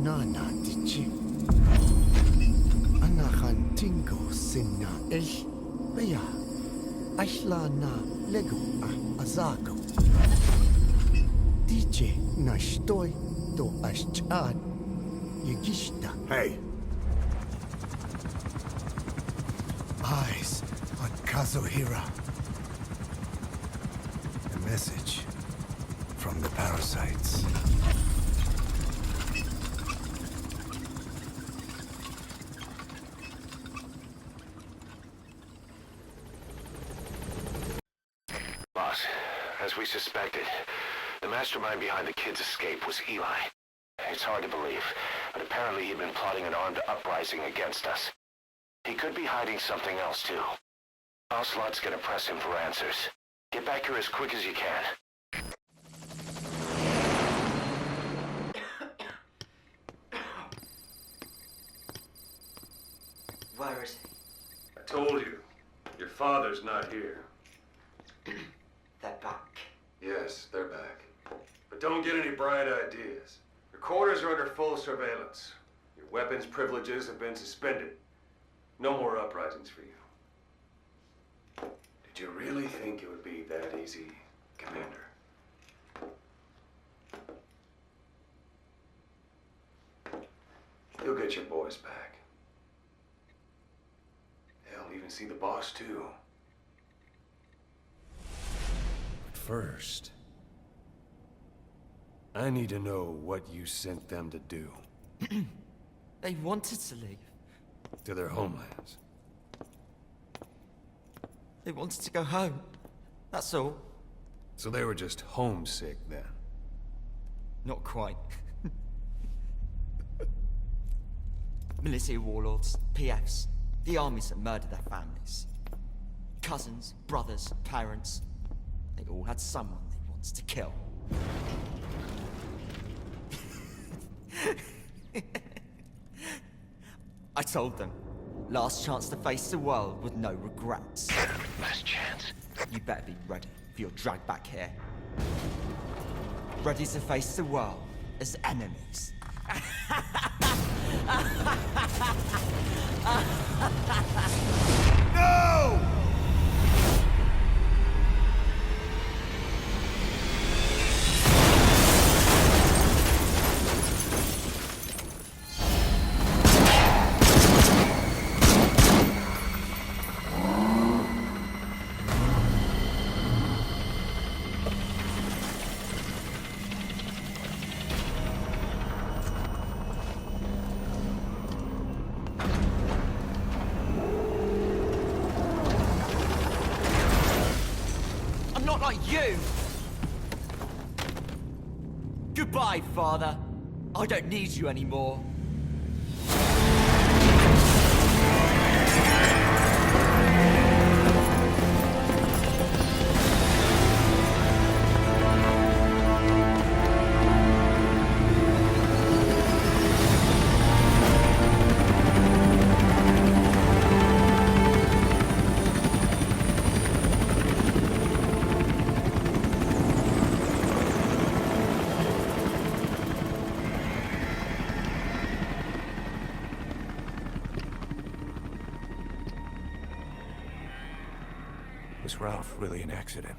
nana dichi. Anahan tingo sinna ich. Baya. Ashla na lego azago. DJ nashtoy to ashchad. Yegishta. Hey. Eyes on Kazuhira. A message from the parasites. Boss, as we suspected, the mastermind behind the kid's escape was Eli. It's hard to believe, but apparently he'd been plotting an armed uprising against us. He could be hiding something else, too. Ocelot's gonna press him for answers. Get back here as quick as you can. Where is he? I told you. Your father's not here. They're back. Yes, they're back. But don't get any bright ideas. Your quarters are under full surveillance. Your weapons privileges have been suspended. No more uprisings for you. Did you really think it would be that easy, Commander? You'll get your boys back. They'll even see the boss, too. But first, I need to know what you sent them to do. They wanted to leave. To their homelands. They wanted to go home. That's all. So they were just homesick then? Not quite. Militia warlords, PFs, the armies that murdered their families. Cousins, brothers, parents. They all had someone they wanted to kill. I told them, last chance to face the world with no regrets. Last chance. You better be ready for your drag back here. Ready to face the world as enemies. No! Not like you! Goodbye, Father. I don't need you anymore. Was Ralph really an accident?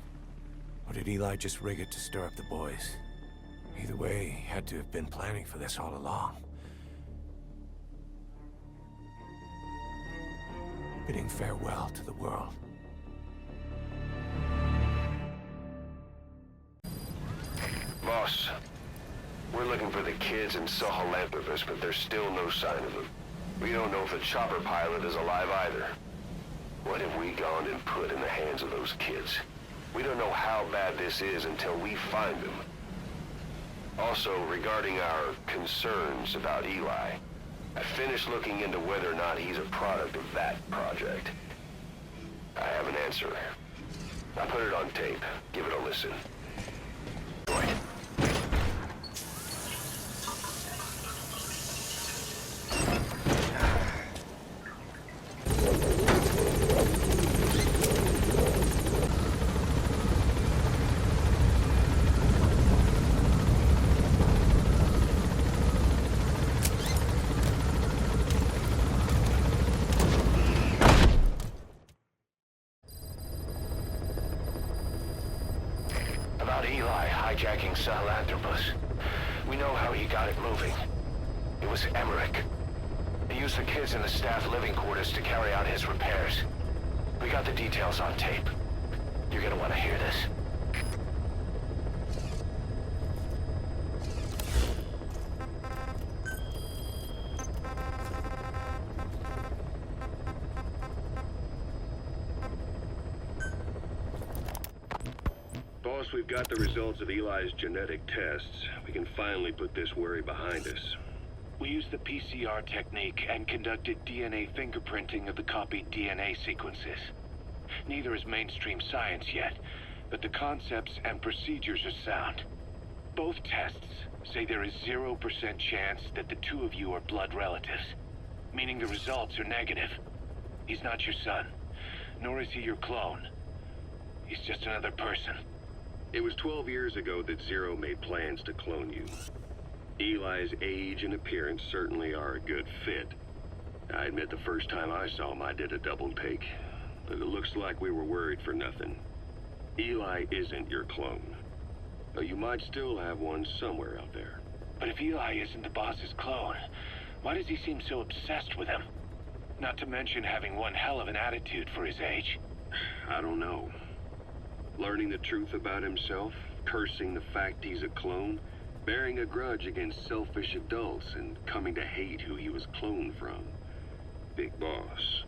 Or did Eli just rig it to stir up the boys? Either way, he had to have been planning for this all along. Bidding farewell to the world. Boss, we're looking for the kids and Sahelanthropus, but there's still no sign of them. We don't know if the chopper pilot is alive either. What have we gone and put in the hands of those kids? We don't know how bad this is until we find them. Also, regarding our concerns about Eli, I finished looking into whether or not he's a product of that project. I have an answer. I put it on tape. Give it a listen. Right. Sahelanthropus. We know how he got it moving. It was Emmerich. He used the kids in the staff living quarters to carry out his repairs. We got the details on tape. You're gonna want to hear this. Boss, we've got the results of Eli's genetic tests. We can finally put this worry behind us. We used the PCR technique and conducted DNA fingerprinting of the copied DNA sequences. Neither is mainstream science yet, but the concepts and procedures are sound. Both tests say there is 0% chance that the two of you are blood relatives, meaning the results are negative. He's not your son, nor is he your clone. He's just another person. It was 12 years ago that Zero made plans to clone you. Eli's age and appearance certainly are a good fit. I admit the first time I saw him, I did a double take. But it looks like we were worried for nothing. Eli isn't your clone. Though you might still have one somewhere out there. But if Eli isn't the boss's clone, why does he seem so obsessed with him? Not to mention having one hell of an attitude for his age. I don't know. Learning the truth about himself, cursing the fact he's a clone, bearing a grudge against selfish adults, and coming to hate who he was cloned from. Big Boss.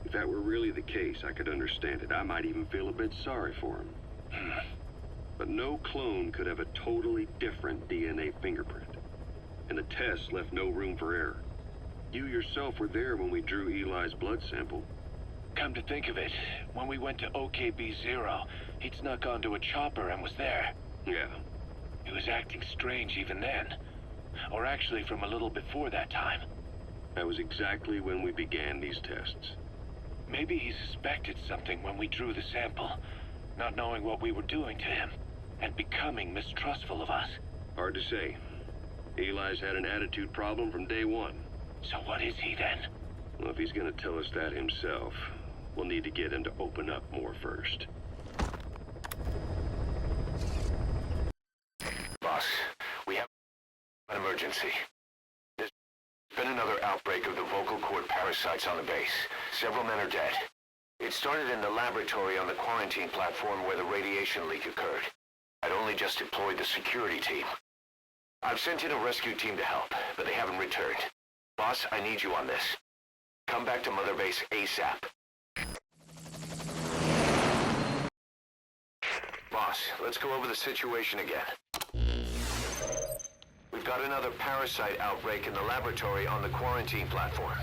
If that were really the case, I could understand it. I might even feel a bit sorry for him. But no clone could have a totally different DNA fingerprint. And the test left no room for error. You yourself were there when we drew Eli's blood sample. Come to think of it, when we went to OKB-0, he'd snuck onto a chopper and was there. Yeah. He was acting strange even then. Or actually from a little before that time. That was exactly when we began these tests. Maybe he suspected something when we drew the sample, not knowing what we were doing to him, and becoming mistrustful of us. Hard to say. Eli's had an attitude problem from day one. So what is he then? Well, if he's gonna tell us that himself, we'll need to get him to open up more first. Boss, we have an emergency. There's been another outbreak of the vocal cord parasites on the base. Several men are dead. It started in the laboratory on the quarantine platform where the radiation leak occurred. I'd only just deployed the security team. I've sent in a rescue team to help, but they haven't returned. Boss, I need you on this. Come back to Mother Base ASAP. Boss, let's go over the situation again. We've got another parasite outbreak in the laboratory on the quarantine platform.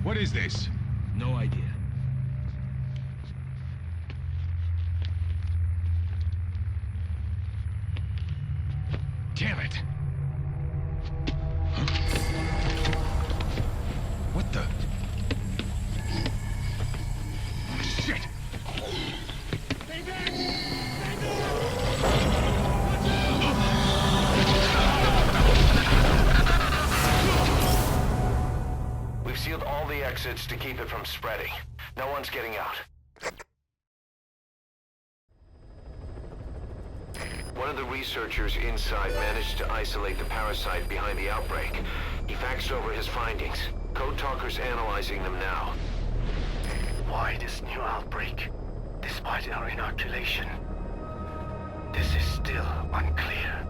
What is this? No idea. Damn it! What the? Shit! We've sealed all the exits to keep it from spreading. No one's getting out. One of the researchers inside managed to isolate the parasite behind the outbreak. He faxed over his findings. Code Talker's analyzing them now. Why this new outbreak, despite our inoculation? This is still unclear.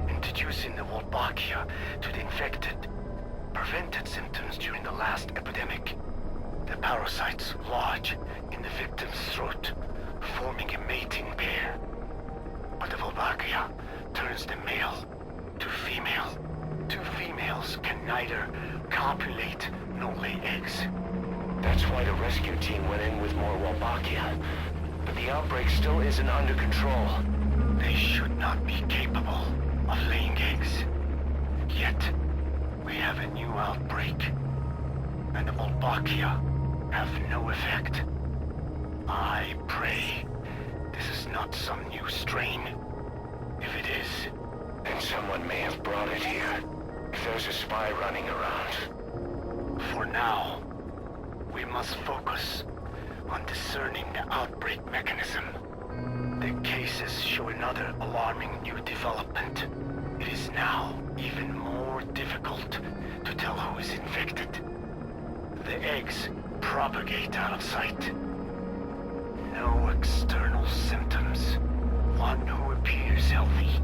Introducing the Wolbachia to the infected prevented symptoms during the last epidemic. The parasites lodge in the victim's throat, forming a mating pair. But the Wolbachia turns the male to female. Two females can neither copulate nor lay eggs. That's why the rescue team went in with more Wolbachia. But the outbreak still isn't under control. They should not be capable of laying eggs. Yet, we have a new outbreak. And the Wolbachia have no effect. I pray this is not some new strain. If it is, Someone may have brought it here. If there's a spy running around. For now, we must focus on discerning the outbreak mechanism. The cases show another alarming new development. It is now even more difficult to tell who is infected. The eggs propagate out of sight. No external symptoms. One who appears healthy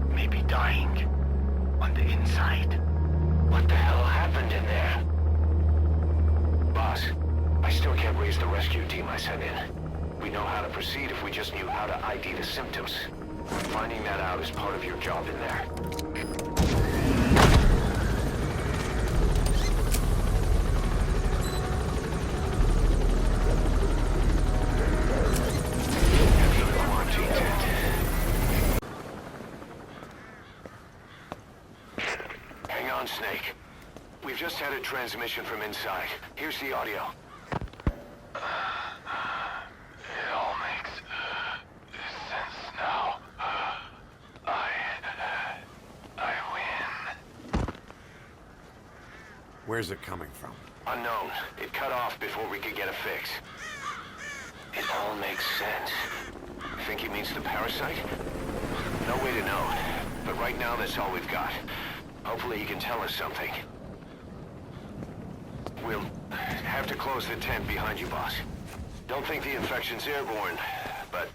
may be dying on the inside. What the hell happened in there? Boss, I still can't raise the rescue team I sent in. We know how to proceed if we just knew how to ID the symptoms. Finding that out is part of your job in there. Hang on, Snake. We've just had a transmission from inside. Here's the audio. It all makes sense now. I win. Where's it coming from? Unknown. It cut off before we could get a fix. It all makes sense. Think he means the parasite? No way to know. But right now, that's all we've got. Hopefully he can tell us something. We'll have to close the tent behind you, boss. Don't think the infection's airborne, but...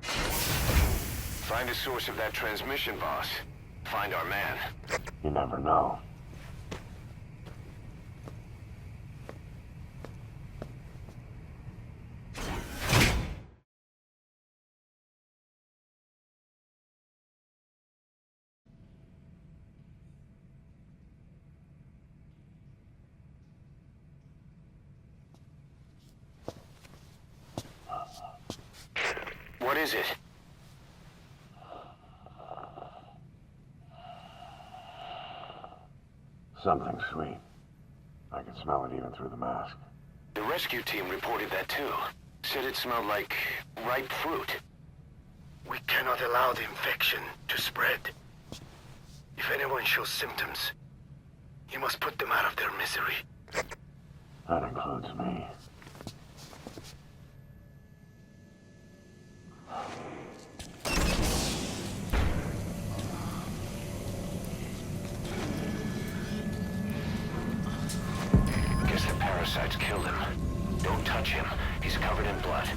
Find the source of that transmission, boss. Find our man. You never know. What is it? Something sweet. I can smell it even through the mask. The rescue team reported that too. Said it smelled like ripe fruit. We cannot allow the infection to spread. If anyone shows symptoms, you must put them out of their misery. That includes me. Guess the parasites killed him. Don't touch him. He's covered in blood.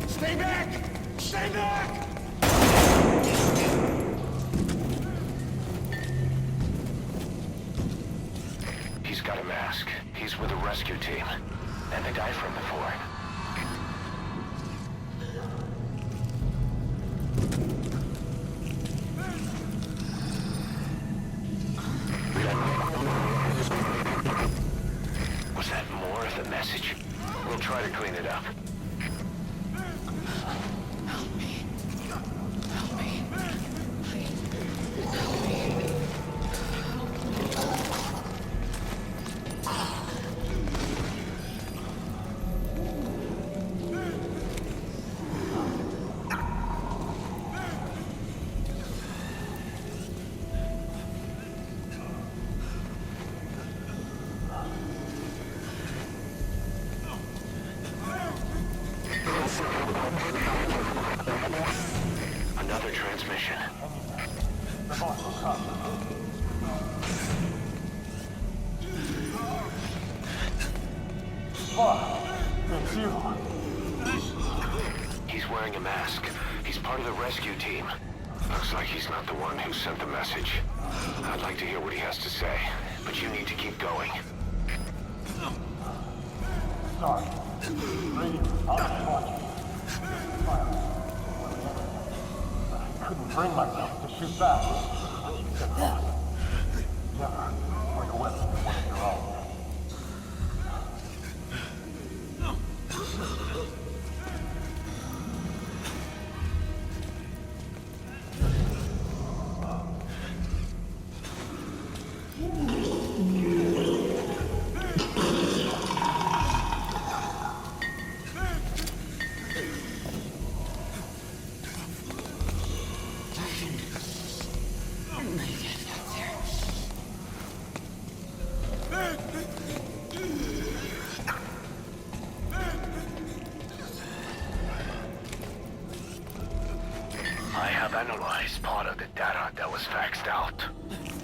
Stay back! Stay back! He's got a mask. He's with the rescue team. And the guy from before. Was that more of the message? We'll try to clean it up. Help me. Help me. Please. Help me. Another transmission. He's wearing a mask. He's part of the rescue team. Looks like he's not the one who sent the message. I'd like to hear what he has to say, but you need to keep going. Sorry. Radio, I'll just watch you. I couldn't bring myself to shoot back. Never bring a weapon to one of your own. was faxed out.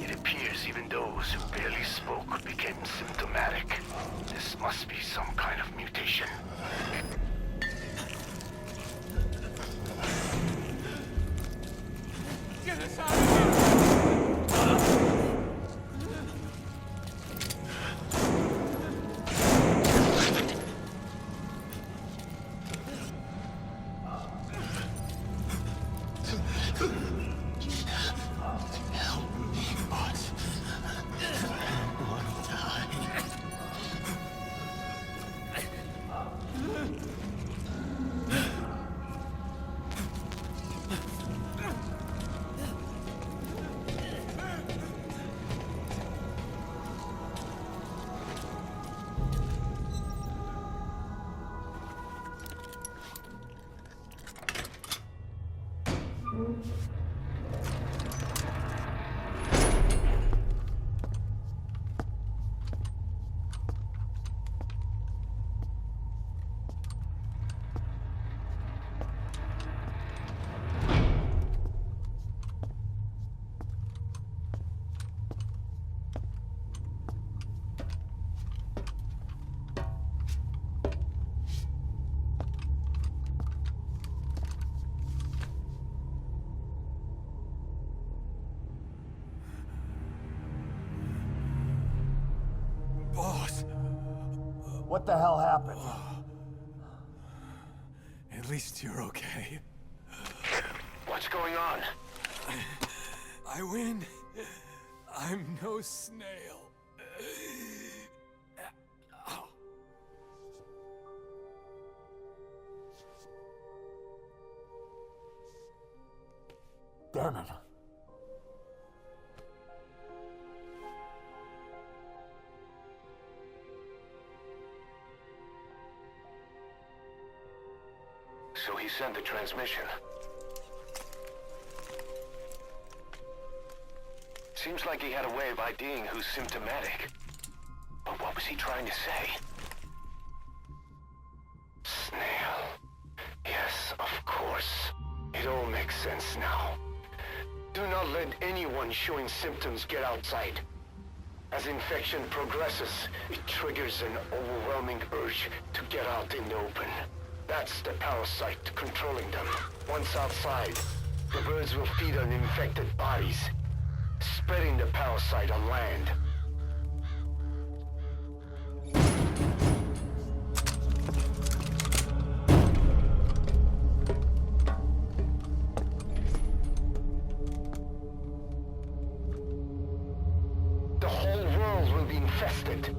It appears even those who barely spoke became symptomatic. This must be some kind of mutation. Get us out of here! Boss, What the hell happened? at least you're okay. What's going on? I win. I'm no snail. Damn it. So he sent the transmission. Seems like he had a way of IDing who's symptomatic. But what was he trying to say? Snail. Yes, of course. It all makes sense now. Do not let anyone showing symptoms get outside. As infection progresses, it triggers an overwhelming urge to get out in the open. That's the parasite controlling them. Once outside, the birds will feed on infected bodies, spreading the parasite on land. The whole world will be infested.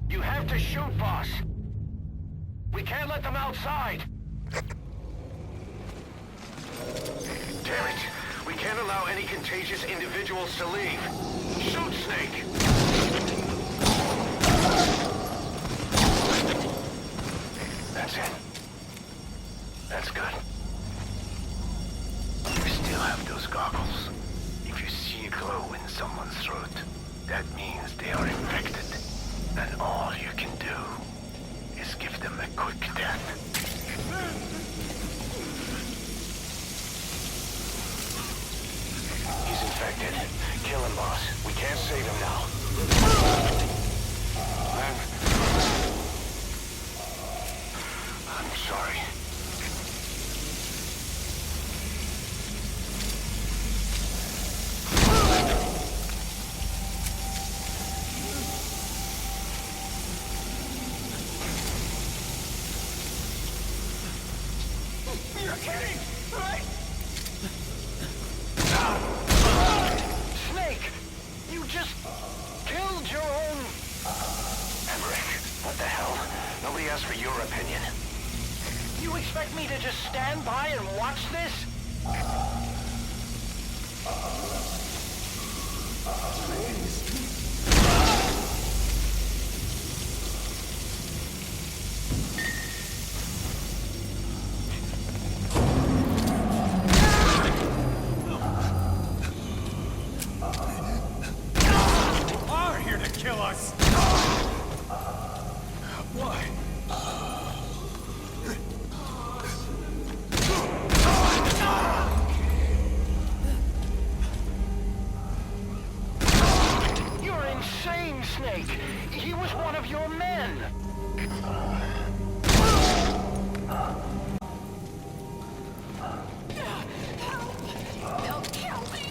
You have to shoot, boss. We can't let them outside. Damn it. We can't allow any contagious individuals to leave. Shoot, Snake! That's it. That's good. You still have those goggles. If you see a glow in someone's throat, that means they are infected. And all you can do is give them a quick death. He's infected. Kill him, boss. We can't save him now. I'm sorry. You're kidding, right? Snake! You just killed your own... Emmerich, what the hell? Nobody asked for your opinion. You expect me to just stand by and watch this? You are here to kill us! Why? You're insane, Snake! He was one of your men! They'll kill me!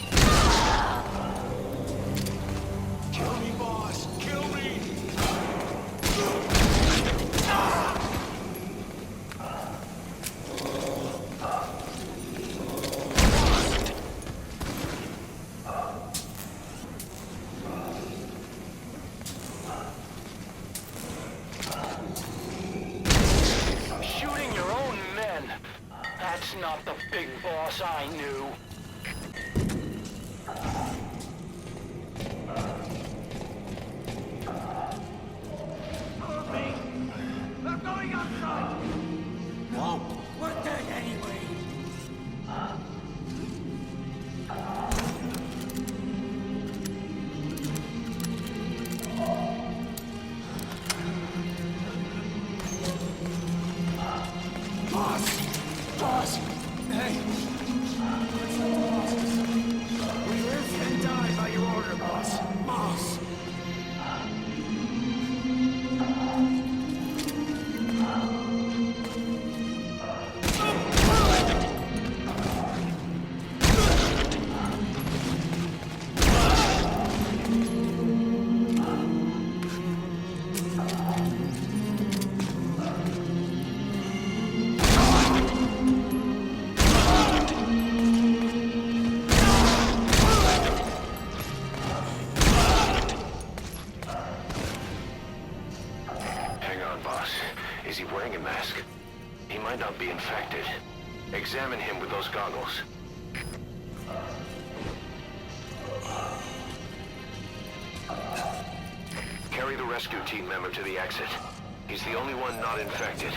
Kill me, boss! Kill me! Shooting your own men! That's not the big boss I knew. They're going outside! No! We're dead anyway! Boss! Boss! Hey! What's up, boss? We live and die by your order, boss. Boss! Hang on, boss. Is he wearing a mask? He might not be infected. Examine him with those goggles. Carry the rescue team member to the exit. He's the only one not infected.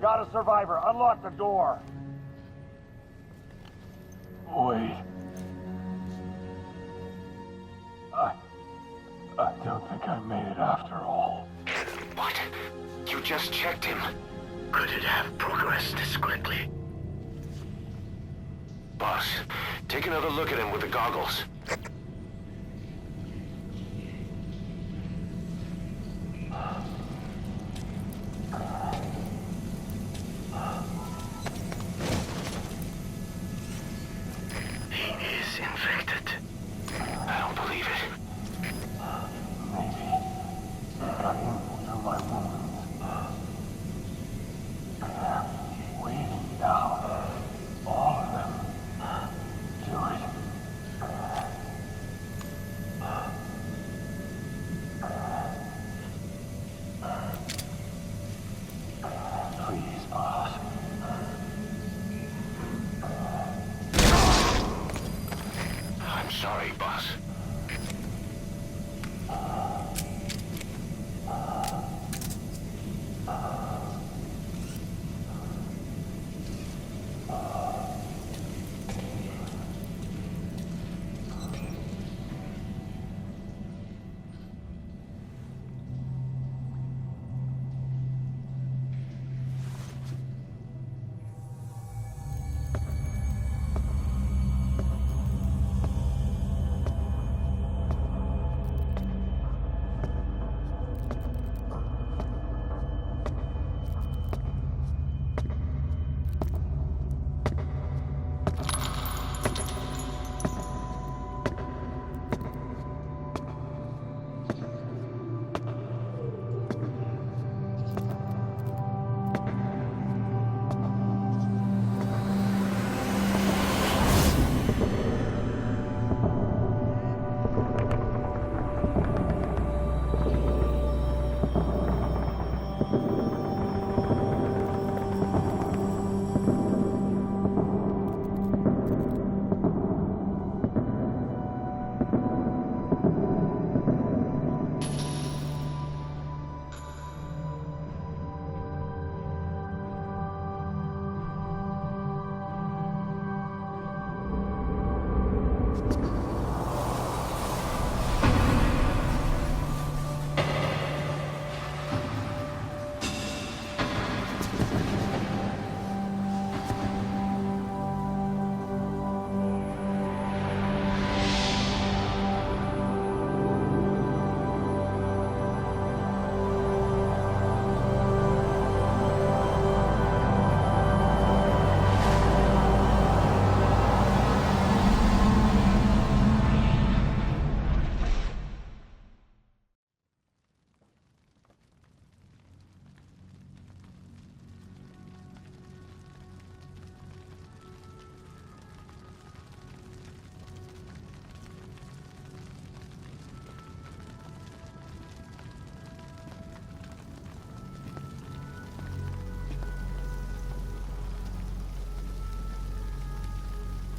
Got a survivor. Unlock the door. Wait. I don't think I made it after all. What? You just checked him. Could it have progressed this quickly? Boss, take another look at him with the goggles. He is infected. I don't believe it. Maybe. Got him through my wounds. They're waiting now. All of them. Do it.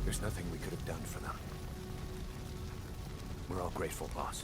There's nothing we could have done for them. We're all grateful, boss.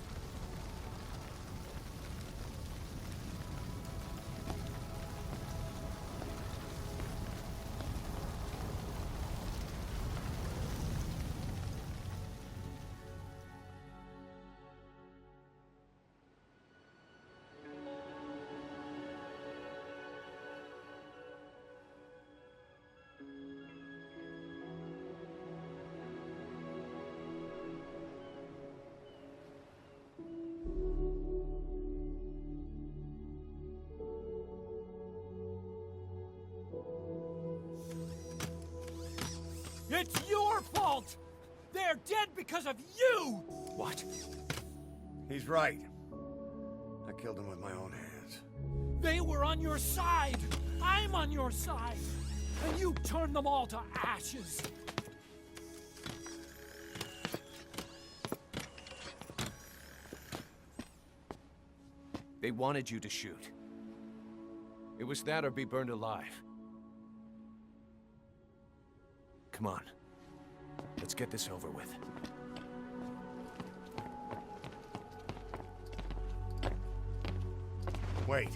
It's your fault! They're dead because of you! What? He's right. I killed him with my own hands. They were on your side! I'm on your side! And you turned them all to ashes! They wanted you to shoot. It was that or be burned alive. Come on. Let's get this over with. Wait.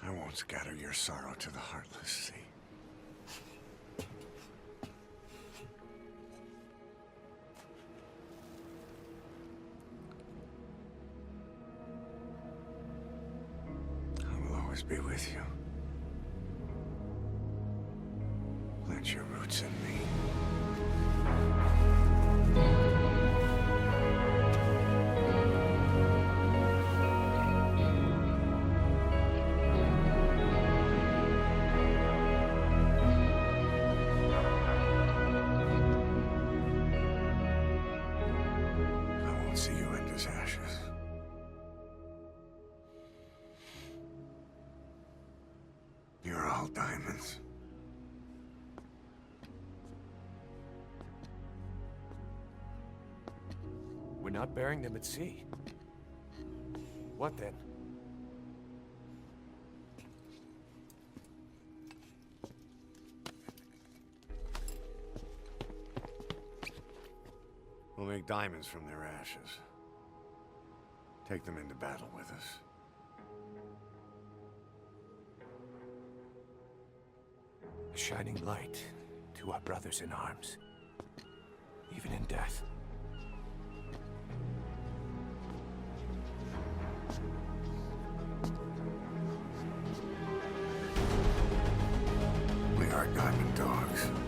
I won't scatter your sorrow to the heartless sea. I will always be with you. Plant your roots in me. diamonds. We're not burying them at sea. What then? We'll make diamonds from their ashes. Take them into battle with us. A shining light to our brothers in arms, even in death. We are diamond dogs.